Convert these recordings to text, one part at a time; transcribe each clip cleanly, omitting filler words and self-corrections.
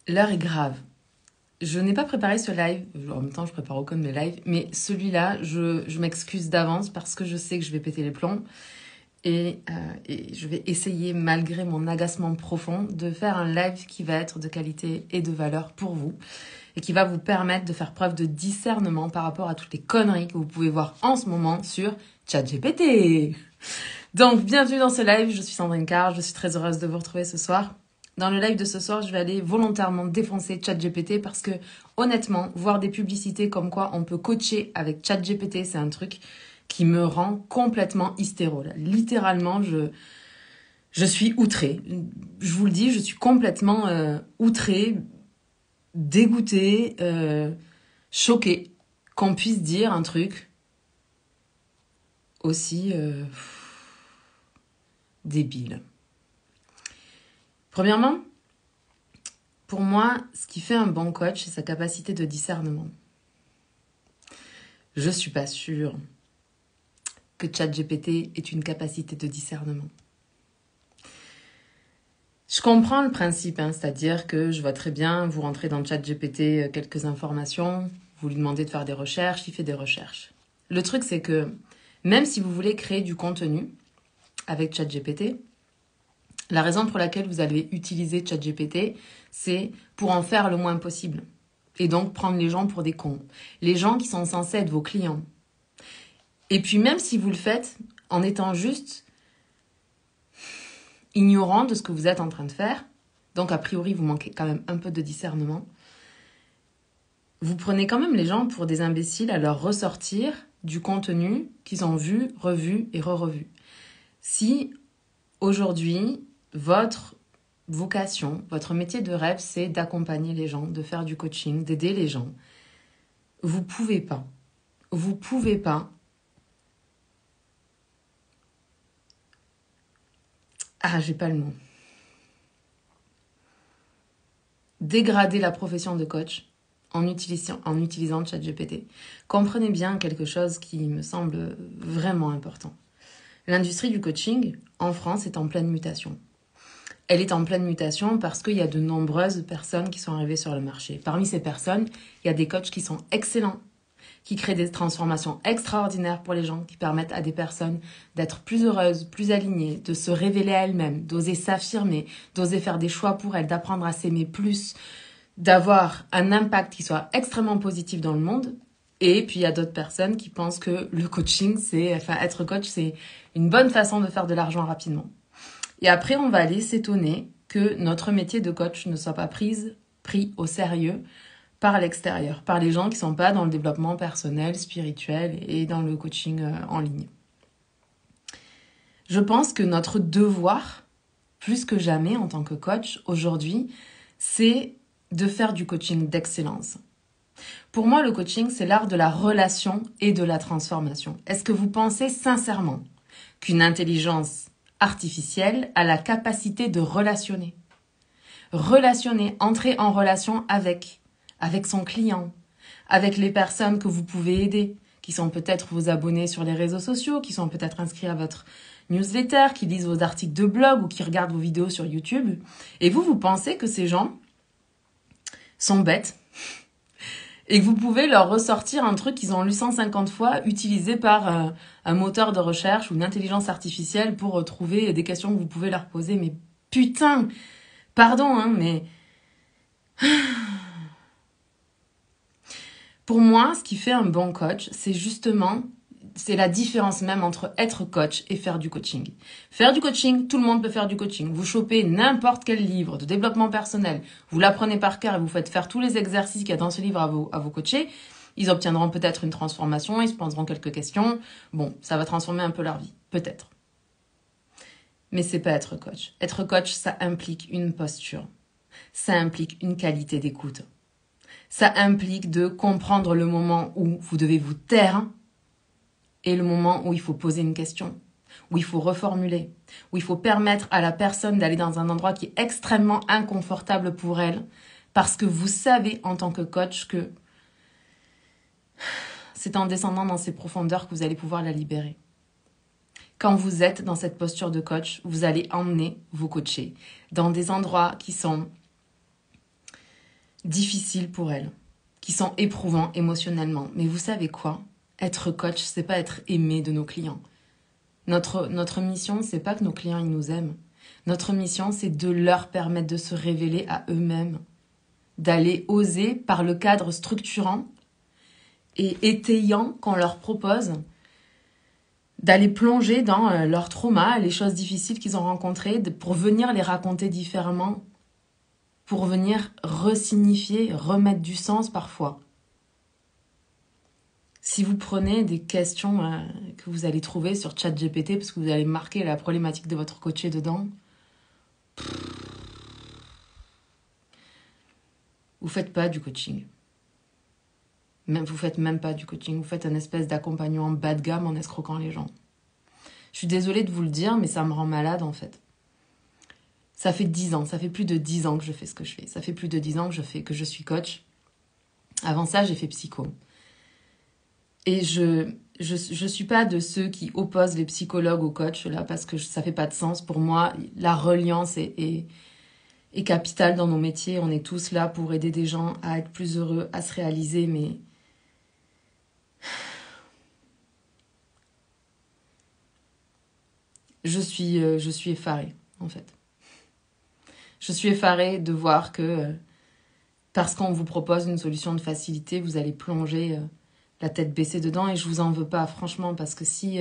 L'heure est grave. Je n'ai pas préparé ce live, en même temps je prépare aucun de mes lives, mais celui-là, je m'excuse d'avance parce que je sais que je vais péter les plombs et je vais essayer, malgré mon agacement profond, de faire un live qui va être de qualité et de valeur pour vous et qui va vous permettre de faire preuve de discernement par rapport à toutes les conneries que vous pouvez voir en ce moment sur ChatGPT. Donc, bienvenue dans ce live, je suis Sandrine Carr, je suis très heureuse de vous retrouver ce soir. Dans le live de ce soir, je vais aller volontairement défoncer ChatGPT parce que, honnêtement, voir des publicités comme quoi on peut coacher avec ChatGPT, c'est un truc qui me rend complètement hystéro. Là. Littéralement, je suis outrée. Je vous le dis, je suis complètement outrée, dégoûtée, choquée qu'on puisse dire un truc aussi débile. Premièrement, pour moi, ce qui fait un bon coach, c'est sa capacité de discernement. Je ne suis pas sûre que ChatGPT ait une capacité de discernement. Je comprends le principe, c'est-à-dire que je vois très bien, vous rentrez dans ChatGPT quelques informations, vous lui demandez de faire des recherches, il fait des recherches. Le truc, c'est que même si vous voulez créer du contenu avec ChatGPT, la raison pour laquelle vous allez utiliser ChatGPT, c'est pour en faire le moins possible. Et donc prendre les gens pour des cons. Les gens qui sont censés être vos clients. Et puis même si vous le faites en étant juste ignorant de ce que vous êtes en train de faire, donc a priori vous manquez quand même un peu de discernement, vous prenez quand même les gens pour des imbéciles à leur ressortir du contenu qu'ils ont vu, revu et re-revu. Si aujourd'hui, votre vocation, votre métier de rêve, c'est d'accompagner les gens, de faire du coaching, d'aider les gens, vous pouvez pas j'ai pas le mot. Dégrader la profession de coach en utilisant ChatGPT. Comprenez bien quelque chose qui me semble vraiment important. L'industrie du coaching en France est en pleine mutation. Elle est en pleine mutation parce qu'il y a de nombreuses personnes qui sont arrivées sur le marché. Parmi ces personnes, il y a des coachs qui sont excellents, qui créent des transformations extraordinaires pour les gens, qui permettent à des personnes d'être plus heureuses, plus alignées, de se révéler à elles-mêmes, d'oser s'affirmer, d'oser faire des choix pour elles, d'apprendre à s'aimer plus, d'avoir un impact qui soit extrêmement positif dans le monde. Et puis il y a d'autres personnes qui pensent que le coaching, être coach, c'est une bonne façon de faire de l'argent rapidement. Et après, on va aller s'étonner que notre métier de coach ne soit pas pris au sérieux par l'extérieur, par les gens qui ne sont pas dans le développement personnel, spirituel et dans le coaching en ligne. Je pense que notre devoir, plus que jamais en tant que coach, aujourd'hui, c'est de faire du coaching d'excellence. Pour moi, le coaching, c'est l'art de la relation et de la transformation. Est-ce que vous pensez sincèrement qu'une intelligence artificielle a la capacité de relationner, entrer en relation avec son client, avec les personnes que vous pouvez aider, qui sont peut-être vos abonnés sur les réseaux sociaux, qui sont peut-être inscrits à votre newsletter, qui lisent vos articles de blog ou qui regardent vos vidéos sur YouTube. Et vous pensez que ces gens sont bêtes et que vous pouvez leur ressortir un truc qu'ils ont lu 150 fois utilisé par un moteur de recherche ou une intelligence artificielle pour trouver des questions que vous pouvez leur poser. Mais putain, pardon, mais... Pour moi, ce qui fait un bon coach, c'est la différence même entre être coach et faire du coaching. Faire du coaching, tout le monde peut faire du coaching. Vous chopez n'importe quel livre de développement personnel, vous l'apprenez par cœur et vous faites faire tous les exercices qu'il y a dans ce livre à vos coachés. Ils obtiendront peut-être une transformation, ils se poseront quelques questions. Bon, ça va transformer un peu leur vie, peut-être. Mais c'est pas être coach. Être coach, ça implique une posture. Ça implique une qualité d'écoute. Ça implique de comprendre le moment où vous devez vous taire et le moment où il faut poser une question, où il faut reformuler, où il faut permettre à la personne d'aller dans un endroit qui est extrêmement inconfortable pour elle, parce que vous savez en tant que coach que c'est en descendant dans ces profondeurs que vous allez pouvoir la libérer. Quand vous êtes dans cette posture de coach, vous allez emmener vos coachés dans des endroits qui sont difficiles pour elles, qui sont éprouvants émotionnellement. Mais vous savez quoi? Être coach, c'est pas être aimé de nos clients. Notre mission, c'est pas que nos clients ils nous aiment. Notre mission, c'est de leur permettre de se révéler à eux-mêmes, d'aller oser par le cadre structurant et étayant qu'on leur propose, d'aller plonger dans leurs traumas, les choses difficiles qu'ils ont rencontrées, pour venir les raconter différemment, pour venir resignifier, remettre du sens parfois. Si vous prenez des questions que vous allez trouver sur ChatGPT, parce que vous allez marquer la problématique de votre coaché dedans, vous faites pas du coaching. Vous faites même pas du coaching, vous faites un espèce d'accompagnement bas de gamme en escroquant les gens. Je suis désolée de vous le dire, mais ça me rend malade en fait. Ça fait 10 ans, ça fait plus de 10 ans que je fais ce que je fais. Ça fait plus de 10 ans que je suis coach. Avant ça, j'ai fait psycho. Et je suis pas de ceux qui opposent les psychologues aux coachs, là, parce que ça fait pas de sens. Pour moi, la reliance est capitale dans nos métiers. On est tous là pour aider des gens à être plus heureux, à se réaliser, mais je suis effarée, en fait. Je suis effarée de voir que parce qu'on vous propose une solution de facilité, vous allez plonger la tête baissée dedans, et je vous en veux pas, franchement, parce que si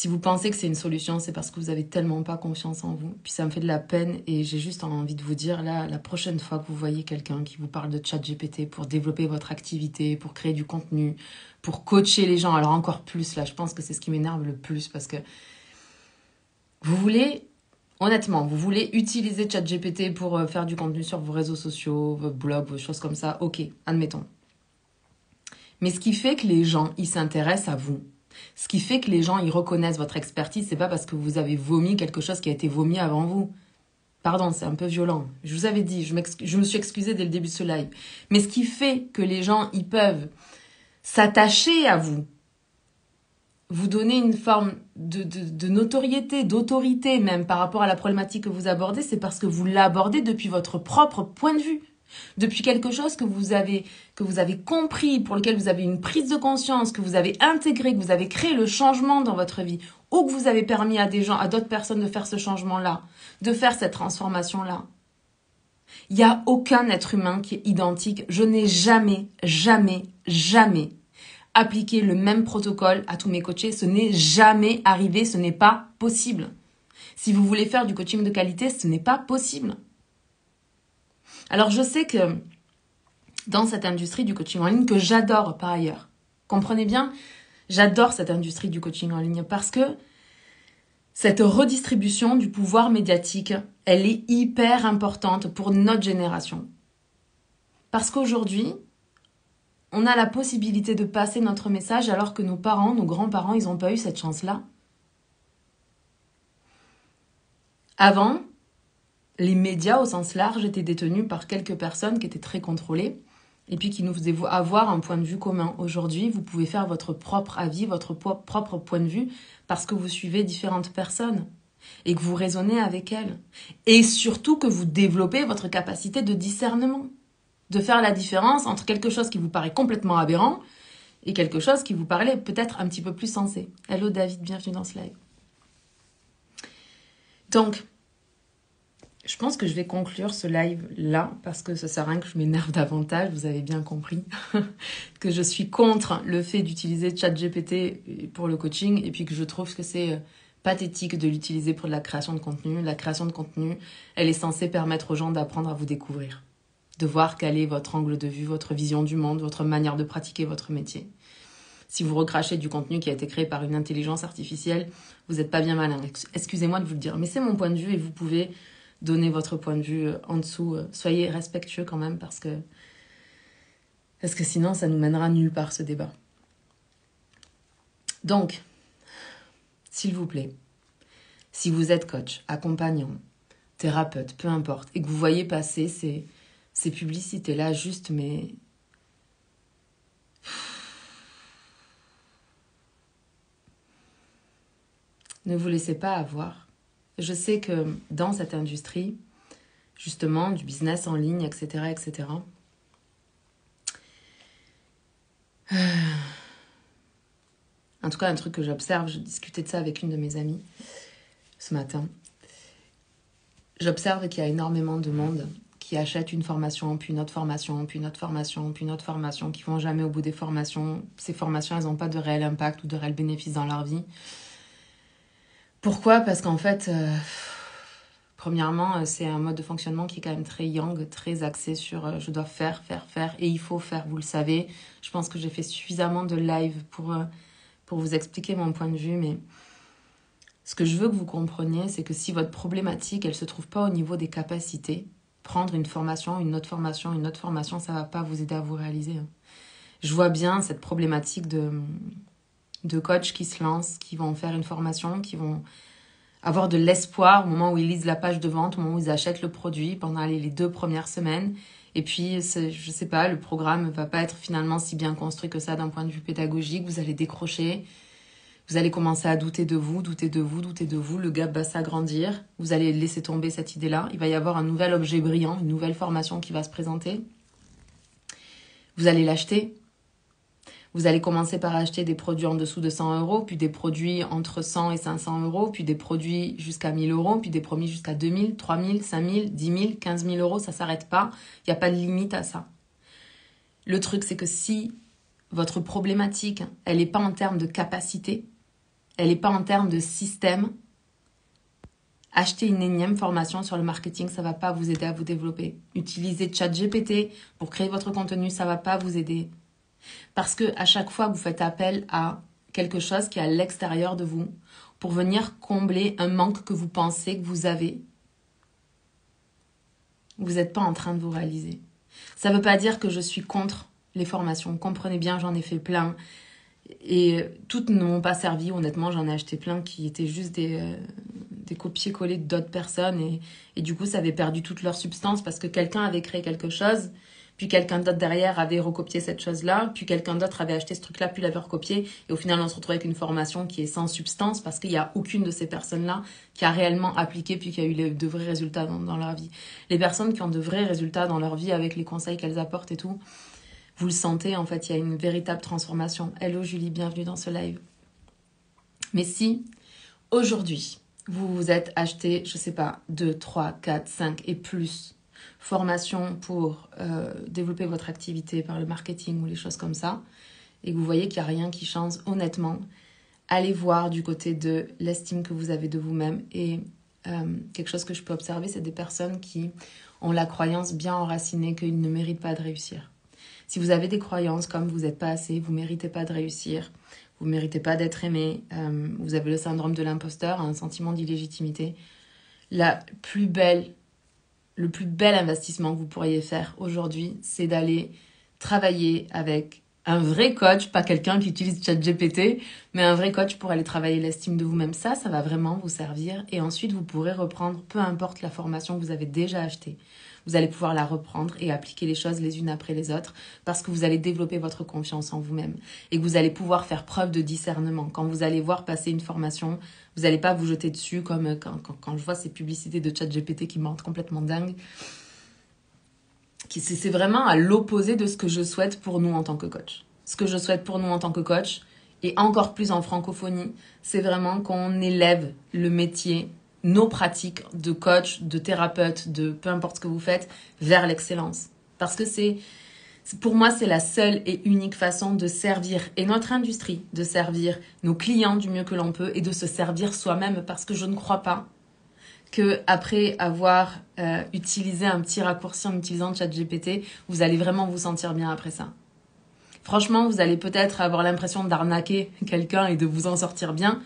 vous pensez que c'est une solution, c'est parce que vous avez tellement pas confiance en vous. Puis ça me fait de la peine, et j'ai juste envie de vous dire, là, la prochaine fois que vous voyez quelqu'un qui vous parle de ChatGPT pour développer votre activité, pour créer du contenu, pour coacher les gens, alors encore plus, là, je pense que c'est ce qui m'énerve le plus, parce que honnêtement, vous voulez utiliser ChatGPT pour faire du contenu sur vos réseaux sociaux, vos blogs, vos choses comme ça, ok, admettons. Mais ce qui fait que les gens, ils s'intéressent à vous, ce qui fait que les gens, ils reconnaissent votre expertise, c'est pas parce que vous avez vomi quelque chose qui a été vomi avant vous. Pardon, c'est un peu violent. Je vous avais dit, je me suis excusée dès le début de ce live. Mais ce qui fait que les gens, ils peuvent s'attacher à vous, vous donner une forme de notoriété, d'autorité même par rapport à la problématique que vous abordez, c'est parce que vous l'abordez depuis votre propre point de vue, depuis quelque chose que vous avez compris, pour lequel vous avez une prise de conscience, que vous avez intégré, que vous avez créé le changement dans votre vie, ou que vous avez permis à des gens, à d'autres personnes de faire ce changement-là, de faire cette transformation-là. Il n'y a aucun être humain qui est identique. Je n'ai jamais, jamais, jamais appliquer le même protocole à tous mes coachés. Ce n'est jamais arrivé, ce n'est pas possible. Si vous voulez faire du coaching de qualité, ce n'est pas possible. Alors je sais que dans cette industrie du coaching en ligne, que j'adore par ailleurs, comprenez bien, j'adore cette industrie du coaching en ligne parce que cette redistribution du pouvoir médiatique, elle est hyper importante pour notre génération. Parce qu'aujourd'hui, on a la possibilité de passer notre message alors que nos parents, nos grands-parents, ils n'ont pas eu cette chance-là. Avant, les médias au sens large étaient détenus par quelques personnes qui étaient très contrôlées et puis qui nous faisaient avoir un point de vue commun. Aujourd'hui, vous pouvez faire votre propre avis, votre propre point de vue parce que vous suivez différentes personnes et que vous raisonnez avec elles. Et surtout que vous développez votre capacité de discernement, de faire la différence entre quelque chose qui vous paraît complètement aberrant et quelque chose qui vous paraît peut-être un petit peu plus sensé. Hello David, bienvenue dans ce live. Donc, je pense que je vais conclure ce live là parce que ça sert à rien que je m'énerve davantage, vous avez bien compris que je suis contre le fait d'utiliser ChatGPT pour le coaching et puis que je trouve que c'est pathétique de l'utiliser pour de la création de contenu. La création de contenu, elle est censée permettre aux gens d'apprendre à vous découvrir, de voir quel est votre angle de vue, votre vision du monde, votre manière de pratiquer votre métier. Si vous recrachez du contenu qui a été créé par une intelligence artificielle, vous n'êtes pas bien malin. Excusez-moi de vous le dire, mais c'est mon point de vue et vous pouvez donner votre point de vue en dessous. Soyez respectueux quand même parce que sinon ça nous mènera nulle part ce débat. Donc, s'il vous plaît, si vous êtes coach, accompagnant, thérapeute, peu importe, et que vous voyez passer ces publicités-là juste, mais ne vous laissez pas avoir. Je sais que dans cette industrie, justement du business en ligne, etc. etc. En tout cas, un truc que j'observe, je discutais de ça avec une de mes amies ce matin. J'observe qu'il y a énormément de monde qui achètent une formation, puis une autre formation, puis une autre formation, puis une autre formation, qui vont jamais au bout des formations. Ces formations, elles n'ont pas de réel impact ou de réel bénéfice dans leur vie. Pourquoi ? Parce qu'en fait, premièrement, c'est un mode de fonctionnement qui est quand même très yang, très axé sur je dois faire, et il faut faire, vous le savez. Je pense que j'ai fait suffisamment de live pour vous expliquer mon point de vue, mais ce que je veux que vous compreniez, c'est que si votre problématique, elle ne se trouve pas au niveau des capacités, prendre une formation, une autre formation, ça ne va pas vous aider à vous réaliser. Je vois bien cette problématique de coachs qui se lancent, qui vont faire une formation, qui vont avoir de l'espoir au moment où ils lisent la page de vente, au moment où ils achètent le produit pendant les 2 premières semaines. Et puis, je sais pas, le programme ne va pas être finalement si bien construit que ça d'un point de vue pédagogique. Vous allez décrocher. Vous allez commencer à douter de vous. Le gap va s'agrandir. Vous allez laisser tomber cette idée-là. Il va y avoir un nouvel objet brillant, une nouvelle formation qui va se présenter. Vous allez l'acheter. Vous allez commencer par acheter des produits en dessous de 100 €, puis des produits entre 100 et 500 €, puis des produits jusqu'à 1 000 €, puis des produits jusqu'à 2 000, 3 000, 5 000, 10 000, 15 000 €. Ça ne s'arrête pas. Il n'y a pas de limite à ça. Le truc, c'est que si votre problématique, elle n'est pas en termes de capacité, elle n'est pas en termes de système, acheter une énième formation sur le marketing, ça ne va pas vous aider à vous développer. Utiliser ChatGPT pour créer votre contenu, ça ne va pas vous aider. Parce que à chaque fois que vous faites appel à quelque chose qui est à l'extérieur de vous, pour venir combler un manque que vous pensez que vous avez, vous n'êtes pas en train de vous réaliser. Ça ne veut pas dire que je suis contre les formations. Comprenez bien, j'en ai fait plein. Et toutes ne m'ont pas servi, honnêtement, j'en ai acheté plein qui étaient juste des copier-coller d'autres personnes. Et du coup, ça avait perdu toute leur substance parce que quelqu'un avait créé quelque chose, puis quelqu'un d'autre derrière avait recopié cette chose-là, puis quelqu'un d'autre avait acheté ce truc-là, puis l'avait recopié. Et au final, on se retrouve avec une formation qui est sans substance parce qu'il n'y a aucune de ces personnes-là qui a réellement appliqué puis qui a eu de vrais résultats dans leur vie. Les personnes qui ont de vrais résultats dans leur vie avec les conseils qu'elles apportent et tout, vous le sentez, en fait, il y a une véritable transformation. Hello Julie, bienvenue dans ce live. Mais si, aujourd'hui, vous vous êtes acheté, je sais pas, 2, 3, 4, 5 et plus formations pour développer votre activité par le marketing ou les choses comme ça, et que vous voyez qu'il n'y a rien qui change, honnêtement, allez voir du côté de l'estime que vous avez de vous-même. Et quelque chose que je peux observer, c'est des personnes qui ont la croyance bien enracinée qu'ils ne méritent pas de réussir. Si vous avez des croyances comme vous n'êtes pas assez, vous ne méritez pas de réussir, vous ne méritez pas d'être aimé, vous avez le syndrome de l'imposteur, un sentiment d'illégitimité, le plus bel investissement que vous pourriez faire aujourd'hui, c'est d'aller travailler avec un vrai coach, pas quelqu'un qui utilise ChatGPT, mais un vrai coach pour aller travailler l'estime de vous-même. Ça va vraiment vous servir. Et ensuite, vous pourrez reprendre, peu importe la formation que vous avez déjà achetée. Vous allez pouvoir la reprendre et appliquer les choses les unes après les autres parce que vous allez développer votre confiance en vous-même et que vous allez pouvoir faire preuve de discernement. Quand vous allez voir passer une formation, vous n'allez pas vous jeter dessus comme quand je vois ces publicités de ChatGPT qui me rendent complètement dingue. C'est vraiment à l'opposé de ce que je souhaite pour nous en tant que coach. Ce que je souhaite pour nous en tant que coach, et encore plus en francophonie, c'est vraiment qu'on élève le métier, nos pratiques de coach, de thérapeute, de peu importe ce que vous faites, vers l'excellence. Parce que pour moi, c'est la seule et unique façon de servir, et notre industrie, de servir nos clients du mieux que l'on peut, et de se servir soi-même, parce que je ne crois pas qu'après avoir utilisé un petit raccourci en utilisant ChatGPT, vous allez vraiment vous sentir bien après ça. Franchement, vous allez peut-être avoir l'impression d'arnaquer quelqu'un et de vous en sortir bien,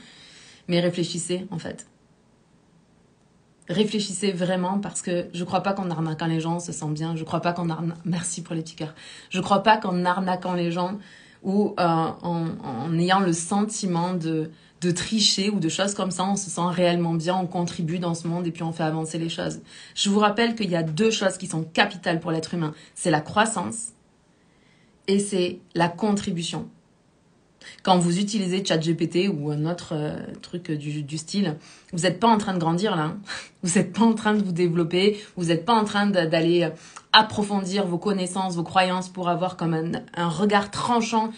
mais réfléchissez en fait. Réfléchissez vraiment parce que je crois pas qu'en arnaquant les gens, on se sent bien. Je crois pas merci pour les petits cœurs. Je crois pas qu'en arnaquant les gens ou en ayant le sentiment de tricher ou de choses comme ça, on se sent réellement bien, on contribue dans ce monde et puis on fait avancer les choses. Je vous rappelle qu'il y a 2 choses qui sont capitales pour l'être humain. C'est la croissance et c'est la contribution. Quand vous utilisez ChatGPT ou un autre truc du style, vous n'êtes pas en train de grandir là. Hein. Vous n'êtes pas en train de vous développer. Vous n'êtes pas en train d'aller approfondir vos connaissances, vos croyances pour avoir comme un regard tranchant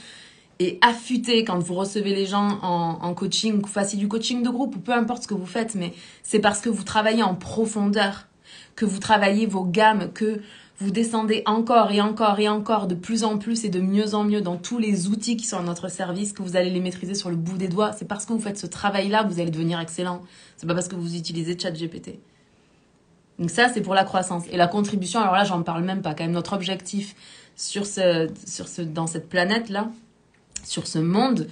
et affûté quand vous recevez les gens en coaching, que vous fassiez du coaching de groupe ou peu importe ce que vous faites. Mais c'est parce que vous travaillez en profondeur, que vous travaillez vos gammes, que vous descendez encore et encore et encore de plus en plus et de mieux en mieux dans tous les outils qui sont à notre service, que vous allez les maîtriser sur le bout des doigts. C'est parce que vous faites ce travail-là que vous allez devenir excellent. C'est pas parce que vous utilisez ChatGPT. Donc ça, c'est pour la croissance. Et la contribution, alors là, j'en parle même pas. Quand même, notre objectif dans cette planète-là, sur ce monde,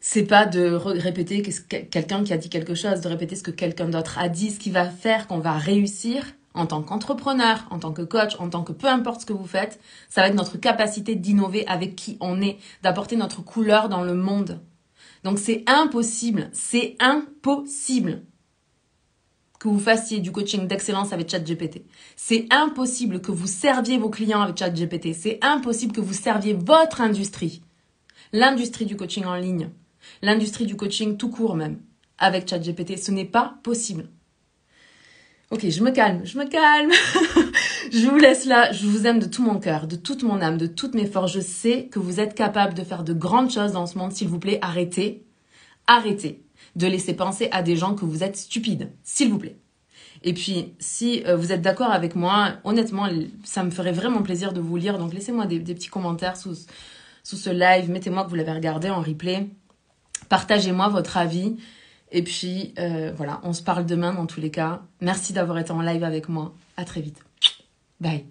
c'est pas de répéter quelqu'un qui a dit quelque chose, de répéter ce que quelqu'un d'autre a dit, ce qui va faire qu'on va réussir en tant qu'entrepreneur, en tant que coach, en tant que peu importe ce que vous faites, ça va être notre capacité d'innover avec qui on est, d'apporter notre couleur dans le monde. Donc c'est impossible que vous fassiez du coaching d'excellence avec ChatGPT. C'est impossible que vous serviez vos clients avec ChatGPT. C'est impossible que vous serviez votre industrie, l'industrie du coaching en ligne, l'industrie du coaching tout court même, avec ChatGPT. Ce n'est pas possible. Ok, je me calme. Je vous laisse là. Je vous aime de tout mon cœur, de toute mon âme, de toutes mes forces. Je sais que vous êtes capable de faire de grandes choses dans ce monde. S'il vous plaît, arrêtez de laisser penser à des gens que vous êtes stupides. S'il vous plaît. Et puis, si vous êtes d'accord avec moi, honnêtement, ça me ferait vraiment plaisir de vous lire. Donc, laissez-moi des petits commentaires sous ce live. Mettez-moi que vous l'avez regardé en replay. Partagez-moi votre avis. Et puis, voilà, on se parle demain dans tous les cas. Merci d'avoir été en live avec moi. À très vite. Bye.